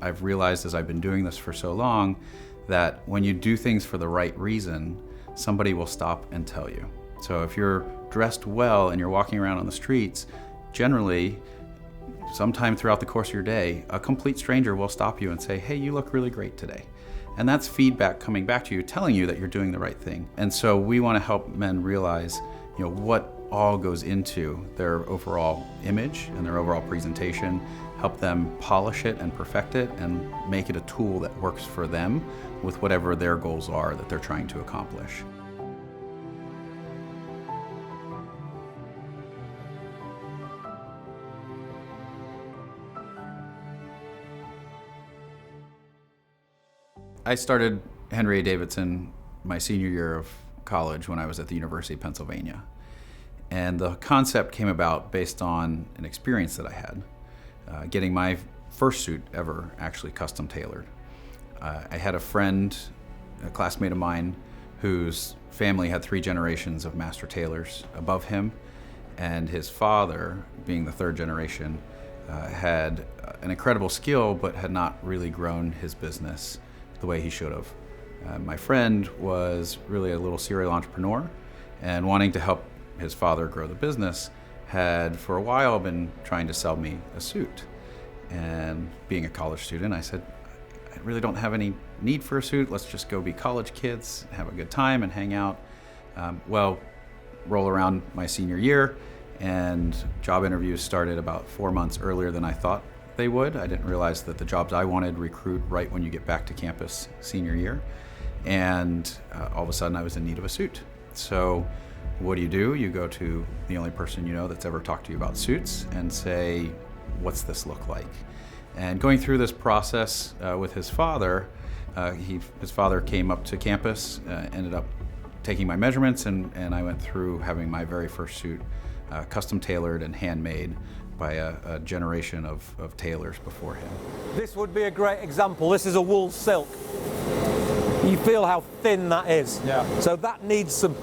I've realized as I've been doing this for so long that when you do things for the right reason, somebody will stop and tell you. So if you're dressed well and you're walking around on the streets, generally, sometime throughout the course of your day, a complete stranger will stop you and say, hey, you look really great today. And that's feedback coming back to you, telling you that you're doing the right thing. And so we want to help men realize, what all goes into their overall image and their overall presentation, help them polish it and perfect it and make it a tool that works for them with whatever their goals are that they're trying to accomplish. I started Henry A. Davidsen my senior year of college when I was at the University of Pennsylvania. And the concept came about based on an experience that I had, getting my first suit ever actually custom tailored. I had a friend, a classmate of mine, whose family had 3 generations of master tailors above him, and his father, being the 3rd generation, had an incredible skill but had not really grown his business the way he should have. My friend was really a little serial entrepreneur, and wanting to help his father grow the business, had for a while been trying to sell me a suit. And being a college student, I said, I really don't have any need for a suit. Let's just go be college kids, have a good time and hang out. Roll around my senior year, and job interviews started about 4 months earlier than I thought they would. I didn't realize that the jobs I wanted recruit right when you get back to campus senior year. And all of a sudden I was in need of a suit. So what do? You go to the only person you know that's ever talked to you about suits and say, what's this look like? And going through this process with his father, his father came up to campus, ended up taking my measurements, and I went through having my very first suit custom tailored and handmade by a generation of tailors before him. This would be a great example. This is a wool silk. You feel how thin that is. Yeah. So that needs some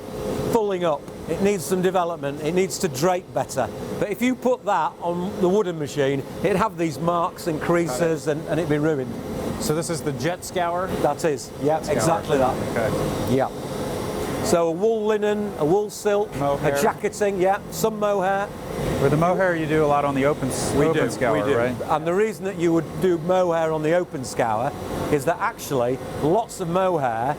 fulling up. It needs some development. It needs to drape better. But if you put that on the wooden machine, it'd have these marks and creases and it'd be ruined. So this is the jet scour? That is, yeah, exactly that. Okay. Yeah. So a wool linen, a wool silk, mohair. A jacketing, yeah, some mohair. With the mohair you do a lot on the open scour, right? And the reason that you would do mohair on the open scour is that actually lots of mohair,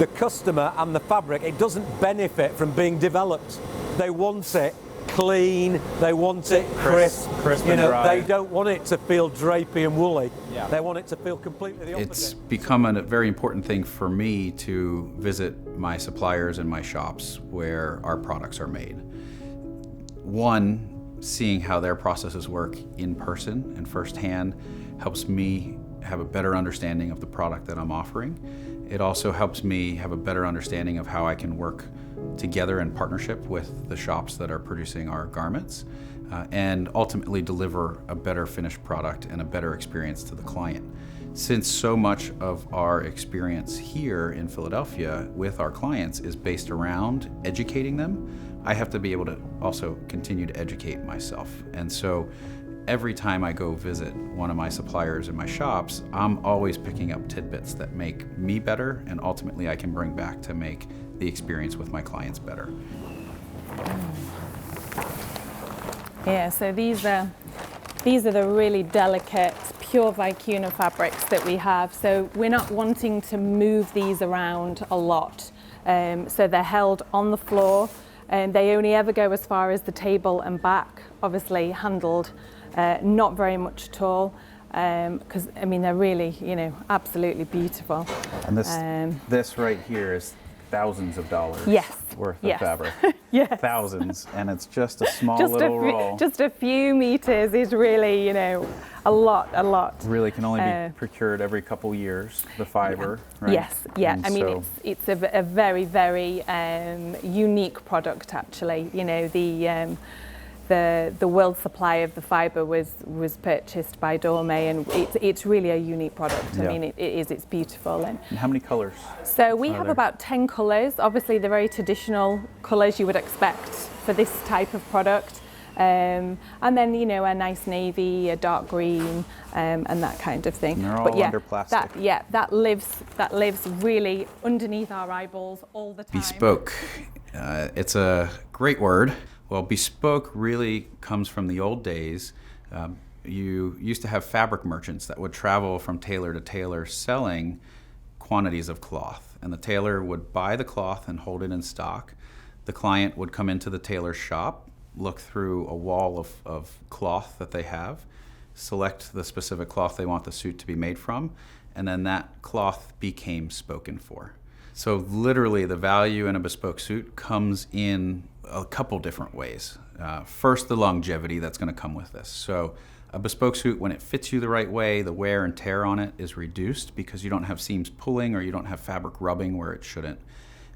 the customer and the fabric, it doesn't benefit from being developed. They want it clean, they want it crisp, and dry. They don't want it to feel drapey and woolly. Yeah. They want it to feel completely the opposite. It's become a very important thing for me to visit my suppliers and my shops where our products are made. One, seeing how their processes work in person and firsthand helps me have a better understanding of the product that I'm offering. It also helps me have a better understanding of how I can work together in partnership with the shops that are producing our garments and ultimately deliver a better finished product and a better experience to the client. Since so much of our experience here in Philadelphia with our clients is based around educating them, I have to be able to also continue to educate myself. And so every time I go visit one of my suppliers in my shops, I'm always picking up tidbits that make me better and ultimately I can bring back to make the experience with my clients better. Yeah, so these are the really delicate, pure vicuna fabrics that we have. So we're not wanting to move these around a lot. So they're held on the floor, and they only ever go as far as the table and back, obviously handled not very much at all, because I mean they're really, absolutely beautiful. And this right here is thousands of dollars worth of fabric. Yes. Thousands, and it's just a small little roll. Just a few meters is really, a lot. Really can only be procured every couple years, the fiber, right? Yes, yeah. And I mean, it's a very, very unique product, actually. The world supply of the fiber was purchased by Dorme, and it's really a unique product. Yeah. I mean, it's beautiful. And how many colors? So we have about 10 colors. Obviously, the very traditional colors you would expect for this type of product. And then, you know, a nice navy, a dark green, and that kind of thing. And they're all under plastic. That lives really underneath our eyeballs all the time. Bespoke. It's a great word. Well, bespoke really comes from the old days. You used to have fabric merchants that would travel from tailor to tailor selling quantities of cloth. And the tailor would buy the cloth and hold it in stock. The client would come into the tailor's shop, look through a wall of cloth that they have, select the specific cloth they want the suit to be made from, and then that cloth became spoken for. So literally the value in a bespoke suit comes in a couple different ways. First, the longevity that's going to come with this. So a bespoke suit, when it fits you the right way, the wear and tear on it is reduced because you don't have seams pulling or you don't have fabric rubbing where it shouldn't.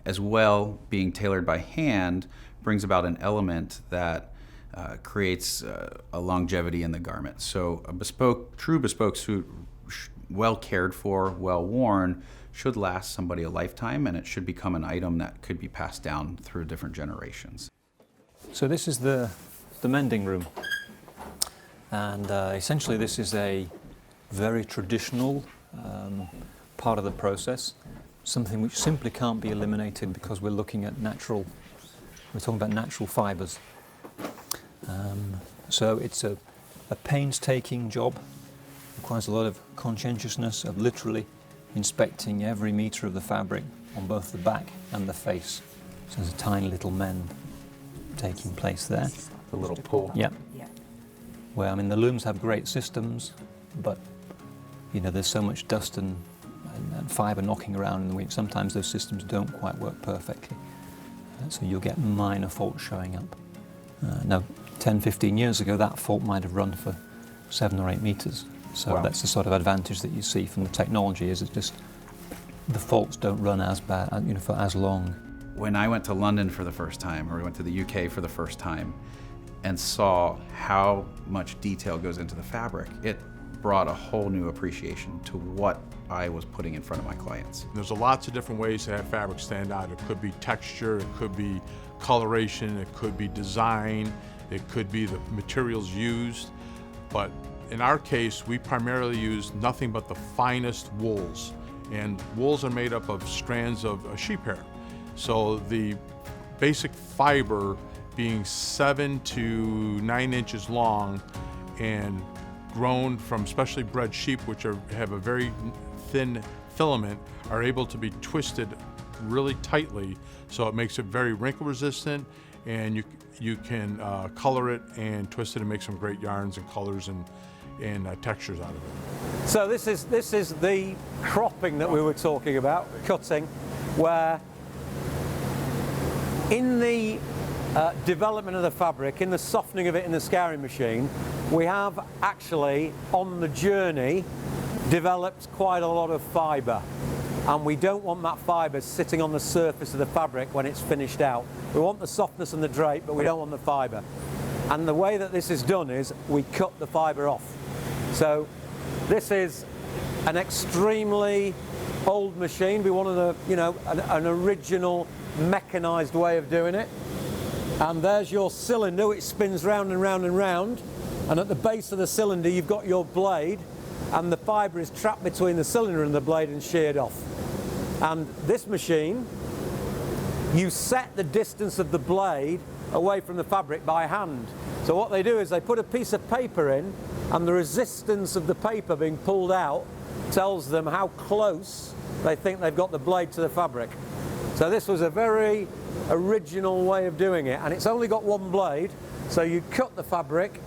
As well, being tailored by hand brings about an element that creates a longevity in the garment. So a true bespoke suit, well cared for, well worn, should last somebody a lifetime, and it should become an item that could be passed down through different generations. So this is the mending room, and essentially this is a very traditional part of the process, something which simply can't be eliminated because we're talking about natural fibres. So it's a painstaking job, requires a lot of conscientiousness of literally inspecting every metre of the fabric on both the back and the face. So there's a tiny little mend taking place there. The little pull. Yeah. Well, I mean, the looms have great systems, but you know, there's so much dust and fibre knocking around in the week. Sometimes those systems don't quite work perfectly. So you'll get minor faults showing up. Now, 10, 15 years ago, that fault might have run for 7 or 8 metres. So wow. That's the sort of advantage that you see from the technology, is it just the faults don't run as bad, you know, for as long. When I went to London for the first time, or we went to the UK for the first time, and saw how much detail goes into the fabric, it brought a whole new appreciation to what I was putting in front of my clients. There's lots of different ways to have fabric stand out. It could be texture, it could be coloration, it could be design, it could be the materials used. But in our case, we primarily use nothing but the finest wools. And wools are made up of strands of sheep hair. So the basic fiber being 7 to 9 inches long and grown from specially bred sheep, which have a very thin filament, are able to be twisted really tightly, so it makes it very wrinkle resistant, and you can color it and twist it and make some great yarns and colors and textures out of it. So this is the cropping that we were talking about, cutting, where in the development of the fabric, in the softening of it in the scouring machine, we have actually, on the journey, developed quite a lot of fibre. And we don't want that fibre sitting on the surface of the fabric when it's finished out. We want the softness and the drape, but we don't want the fibre. And the way that this is done is we cut the fibre off. So this is an extremely old machine. We wanted an original mechanised way of doing it. And there's your cylinder, which spins round and round and round. And at the base of the cylinder, you've got your blade, and the fibre is trapped between the cylinder and the blade and sheared off. And this machine, you set the distance of the blade away from the fabric by hand. So what they do is they put a piece of paper in, and the resistance of the paper being pulled out tells them how close they think they've got the blade to the fabric. So this was a very original way of doing it, and it's only got one blade, so you cut the fabric,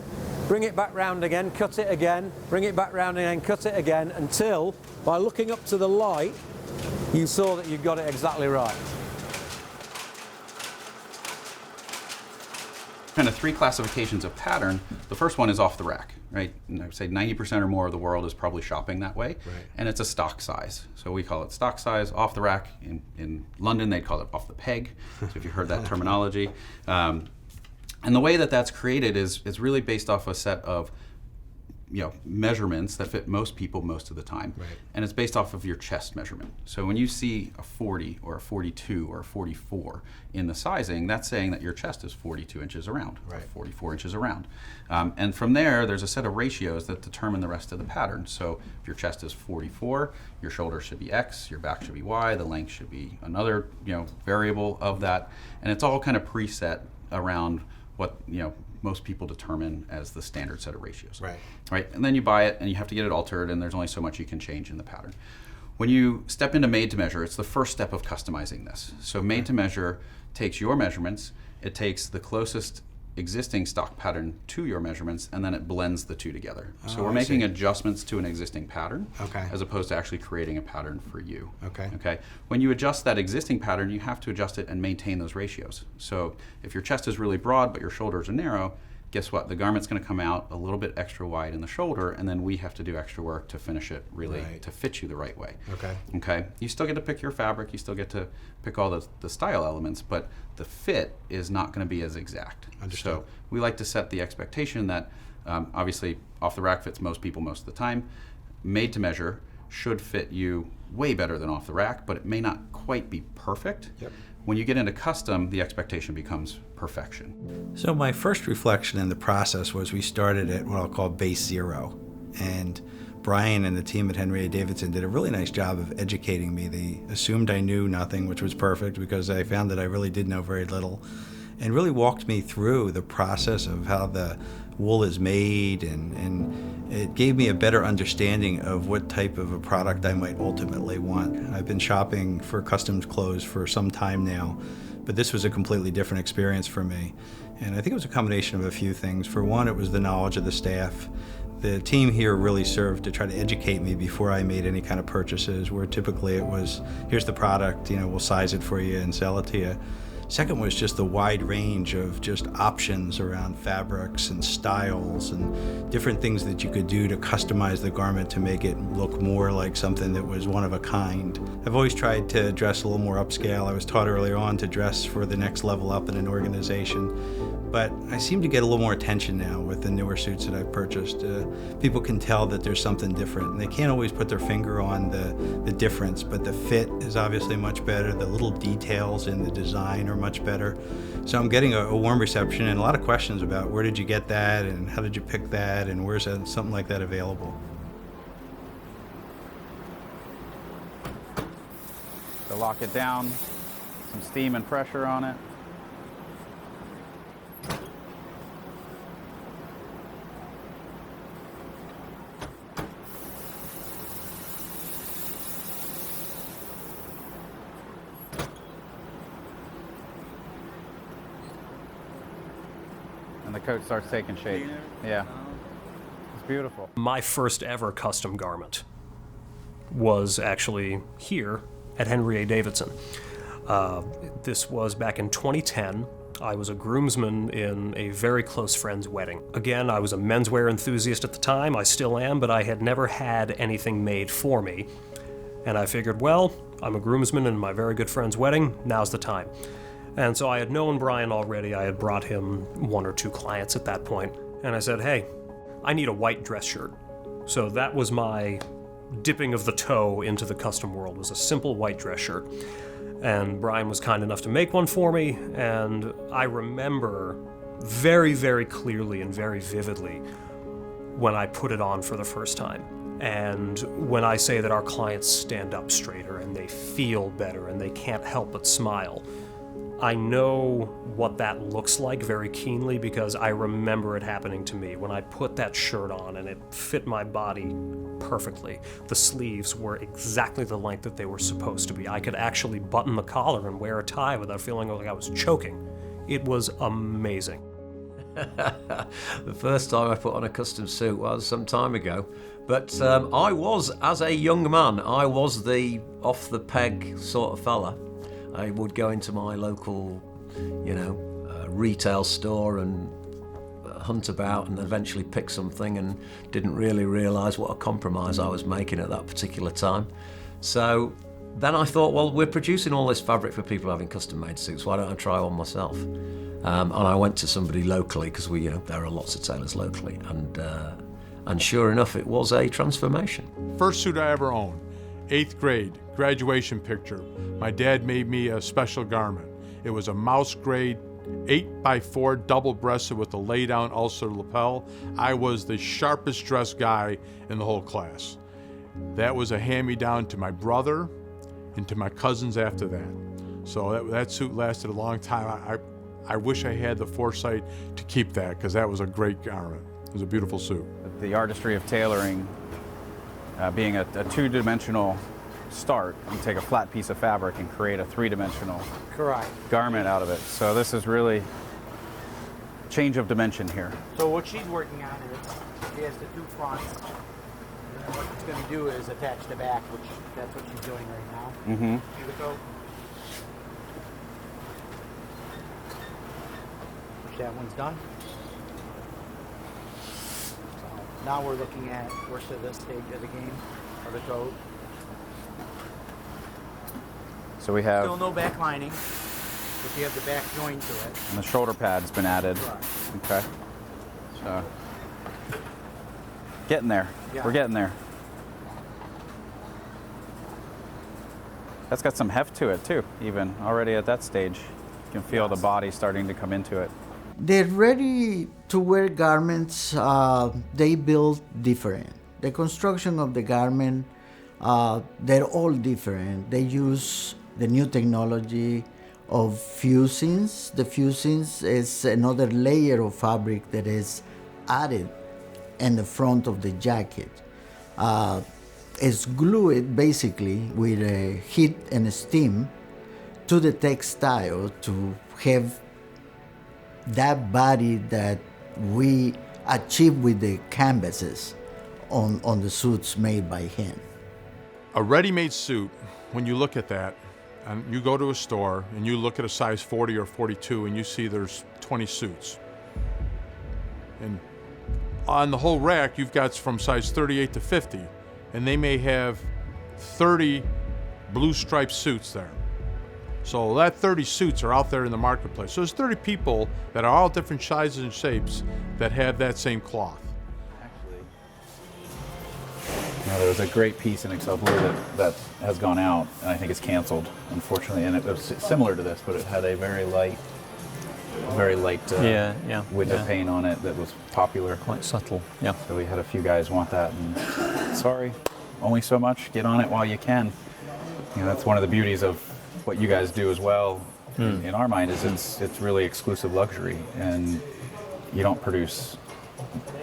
bring it back round again, cut it again, bring it back round again, cut it again, until, by looking up to the light, you saw that you got it exactly right. Kind of 3 classifications of pattern. The first one is off the rack, right? And I would say 90% or more of the world is probably shopping that way. Right. And it's a stock size. So we call it stock size, off the rack. In London, they'd call it off the peg. So if you've heard that terminology. And the way that that's created is really based off a set of measurements that fit most people most of the time. Right. And it's based off of your chest measurement. So when you see a 40 or a 42 or a 44 in the sizing, that's saying that your chest is 42 inches around, or 44 inches around. And from there, there's a set of ratios that determine the rest of the pattern. So if your chest is 44, your shoulder should be X, your back should be Y, the length should be another variable of that. And it's all kind of preset around what most people determine as the standard set of ratios. Right. And then you buy it and you have to get it altered, and there's only so much you can change in the pattern. When you step into made to measure, it's the first step of customizing this. So made to measure takes your measurements, it takes the closest existing stock pattern to your measurements, and then it blends the two together. So we're making adjustments to an existing pattern as opposed to actually creating a pattern for you. Okay. When you adjust that existing pattern, you have to adjust it and maintain those ratios. So if your chest is really broad but your shoulders are narrow, guess what? The garment's going to come out a little bit extra wide in the shoulder, and then we have to do extra work to finish it really to fit you the right way. Okay. You still get to pick your fabric, you still get to pick all the style elements, but the fit is not going to be as exact. Understood. So we like to set the expectation that obviously off the rack fits most people most of the time. Made to measure should fit you way better than off the rack, but it may not quite be perfect. When you get into custom, the expectation becomes perfection. So my first reflection in the process was we started at what I'll call base zero. And Brian and the team at Henry A. Davidsen did a really nice job of educating me. They assumed I knew nothing, which was perfect because I found that I really did know very little, and really walked me through the process of how the wool is made, and it gave me a better understanding of what type of a product I might ultimately want. I've been shopping for customs clothes for some time now, but this was a completely different experience for me. And I think it was a combination of a few things. For one, it was the knowledge of the staff. The team here really served to try to educate me before I made any kind of purchases, where typically it was, here's the product, we'll size it for you and sell it to you. Second was just the wide range of just options around fabrics and styles and different things that you could do to customize the garment to make it look more like something that was one of a kind. I've always tried to dress a little more upscale. I was taught earlier on to dress for the next level up in an organization. But I seem to get a little more attention now with the newer suits that I've purchased. People can tell that there's something different, and they can't always put their finger on the difference, but the fit is obviously much better. The little details in the design are much better. So I'm getting a warm reception and a lot of questions about where did you get that, and how did you pick that, and where's something like that available? So lock it down, some steam and pressure on it. And the coat starts taking shape. Yeah, it's beautiful. My first ever custom garment was actually here at Henry A. Davidsen. This was back in 2010. I was a groomsman in a very close friend's wedding. Again, I was a menswear enthusiast at the time, I still am, but I had never had anything made for me. And I figured, well, I'm a groomsman in my very good friend's wedding, now's the time. And so I had known Brian already. I had brought him one or two clients at that point. And I said, hey, I need a white dress shirt. So that was my dipping of the toe into the custom world, was a simple white dress shirt. And Brian was kind enough to make one for me, and I remember very, very clearly and very vividly when I put it on for the first time. And when I say that our clients stand up straighter and they feel better and they can't help but smile, I know what that looks like very keenly because I remember it happening to me when I put that shirt on and it fit my body perfectly. The sleeves were exactly the length that they were supposed to be. I could actually button the collar and wear a tie without feeling like I was choking. It was amazing. The first time I put on a custom suit was some time ago, but I was, as a young man, I was the off-the-peg sort of fella. I would go into my local, retail store and hunt about and eventually pick something, and didn't really realise what a compromise I was making at that particular time. So then I thought, well, we're producing all this fabric for people having custom-made suits, why don't I try one myself? And I went to somebody locally, because there are lots of tailors locally, and And sure enough, it was a transformation. First suit I ever owned, 8th grade, graduation picture. My dad made me a special garment. It was a mouse grade 8x4 double-breasted with a lay-down ulcer lapel. I was the sharpest dressed guy in the whole class. That was a hand-me-down to my brother and to my cousins after that. So that suit lasted a long time. I wish I had the foresight to keep that, because that was a great garment. It was a beautiful suit. The artistry of tailoring, being a two-dimensional start, you take a flat piece of fabric and create a three-dimensional garment out of it. So this is really change of dimension here. So what she's working on is, she has the two fronts, and then what she's going to do is attach the back, which that's what she's doing right now. Mm-hmm. See the coat? Which that one's done. So now we're looking at, we're to this stage of the game, of the coat. So we have, Still no back lining, but you have the back joint to it. and the shoulder pad's been added. Right. Okay. So, getting there. Yeah. We're getting there. That's got some heft to it too, even already at that stage. You can feel the body starting to come into it. The ready-to-wear garments, they build different. The construction of the garment, they're all different. They use the new technology of fusings. The fusings is another layer of fabric that is added in the front of the jacket. It's glued basically with heat and steam to the textile to have that body that we achieve with the canvases on the suits made by hand. A ready-made suit, when you look at that, and you go to a store and you look at a size 40 or 42 and you see there's 20 suits. And on the whole rack, you've got from size 38 to 50, and they may have 30 blue striped suits there. So that 30 suits are out there in the marketplace. So there's 30 people that are all different sizes and shapes that have that same cloth. There was a great piece in Excel Blue that has gone out, and I think it's canceled, unfortunately. And it was similar to this, but it had a very light window pane on it that was popular. Quite subtle, yeah. So we had a few guys want that, and sorry, only so much. Get on it while you can. You know, that's one of the beauties of what you guys do as well. In our mind, is it's really exclusive luxury, and you don't produce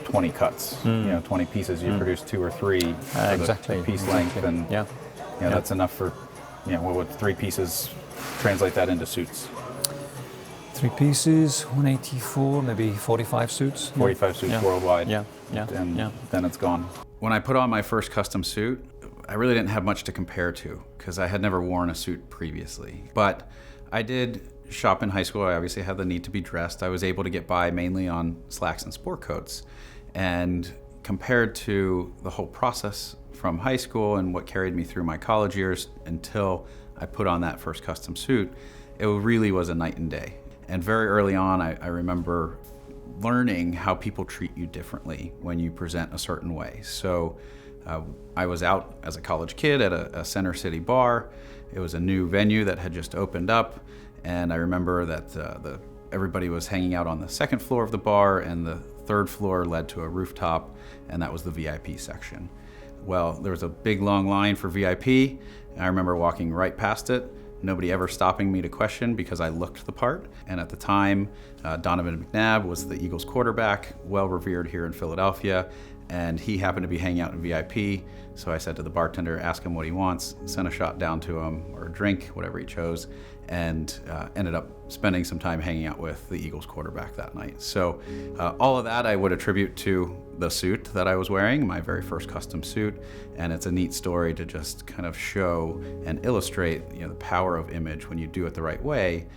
20 cuts, 20 pieces. You produce 2 or 3 for the piece length, and that's enough for, what would 3 pieces translate that into suits? 3 pieces, 184, maybe 45 suits. 45 suits worldwide. And then it's gone. When I put on my first custom suit, I really didn't have much to compare to because I had never worn a suit previously. But I did shop in high school. I obviously had the need to be dressed. I was able to get by mainly on slacks and sport coats. And compared to the whole process from high school and what carried me through my college years until I put on that first custom suit, it really was a night and day. And very early on, I remember learning how people treat you differently when you present a certain way. So I was out as a college kid at a Center City bar. It was a new venue that had just opened up, and I remember that everybody was hanging out on the second floor of the bar, and the third floor led to a rooftop, and that was the VIP section. Well, there was a big long line for VIP, and I remember walking right past it, nobody ever stopping me to question because I looked the part. And at the time, Donovan McNabb was the Eagles quarterback, well revered here in Philadelphia, and he happened to be hanging out in VIP. So I said to the bartender, ask him what he wants, sent a shot down to him, or a drink, whatever he chose, and ended up spending some time hanging out with the Eagles quarterback that night. So all of that I would attribute to the suit that I was wearing, my very first custom suit, and it's a neat story to just kind of show and illustrate the power of image. When you do it the right way,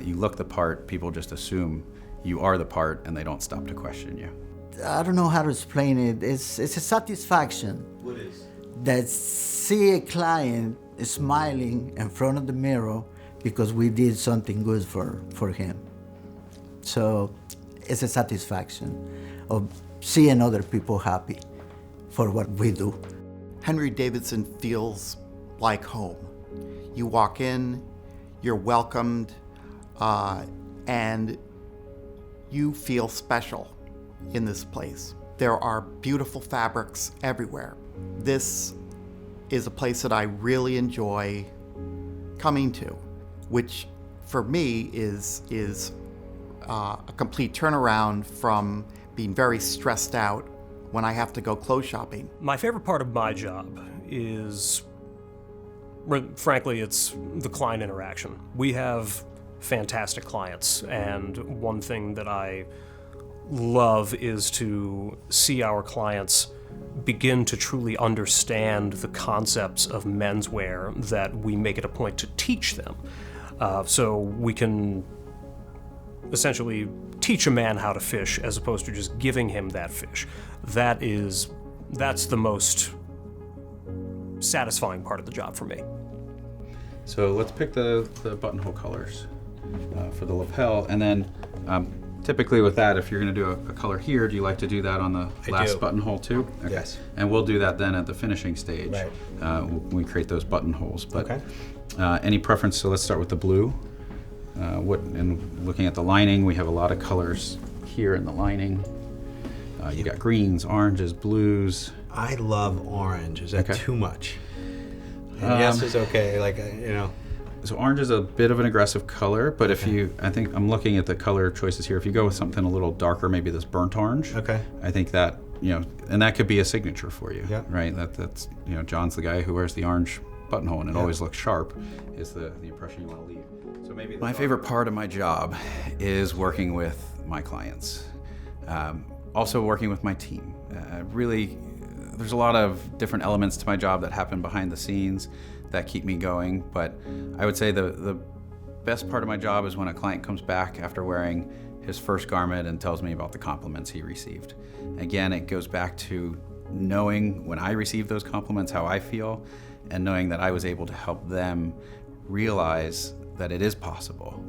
you look the part, people just assume you are the part, and they don't stop to question you. I don't know how to explain it. It's a satisfaction. What is? That see a client smiling in front of the mirror because we did something good for him. So it's a satisfaction of seeing other people happy for what we do. Henry Davidsen feels like home. You walk in, you're welcomed, and you feel special in this place. There are beautiful fabrics everywhere. This is a place that I really enjoy coming to, which for me is a complete turnaround from being very stressed out when I have to go clothes shopping. My favorite part of my job is, frankly, it's the client interaction. We have fantastic clients, and one thing that I love is to see our clients begin to truly understand the concepts of menswear that we make it a point to teach them. So we can essentially teach a man how to fish as opposed to just giving him that fish. That's the most satisfying part of the job for me. So let's pick the buttonhole colors for the lapel, and then typically with that, if you're going to do a color here, do you like to do that on the last buttonhole too? Okay. Yes. And we'll do that then at the finishing stage when we create those buttonholes. But any preference? So let's start with the blue. And looking at the lining, we have a lot of colors here in the lining. You got greens, oranges, blues. I love orange. Is that too much? And yes is okay. Like, you know. So orange is a bit of an aggressive color, but if you, I think I'm looking at the color choices here. If you go with something a little darker, maybe this burnt orange. I think that, and that could be a signature for you, right? That's, John's the guy who wears the orange buttonhole and it always looks sharp, is the impression you want to leave. So maybe my favorite part of my job is working with my clients. Also working with my team. Really, there's a lot of different elements to my job that happen behind the scenes that keep me going, but I would say the best part of my job is when a client comes back after wearing his first garment and tells me about the compliments he received. Again, it goes back to knowing when I receive those compliments how I feel, and knowing that I was able to help them realize that it is possible.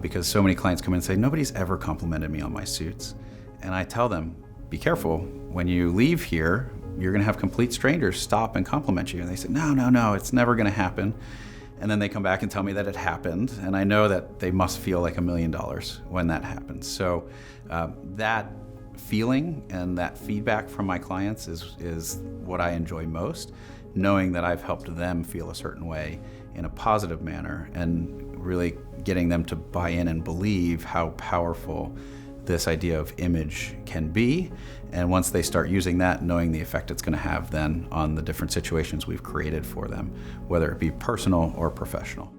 Because so many clients come in and say, nobody's ever complimented me on my suits. And I tell them, be careful, when you leave here, you're gonna have complete strangers stop and compliment you. And they say, no, it's never gonna happen. And then they come back and tell me that it happened. And I know that they must feel like $1 million when that happens. So that feeling and that feedback from my clients is what I enjoy most, knowing that I've helped them feel a certain way in a positive manner and really getting them to buy in and believe how powerful this idea of image can be. And once they start using that, knowing the effect it's going to have then on the different situations we've created for them, whether it be personal or professional.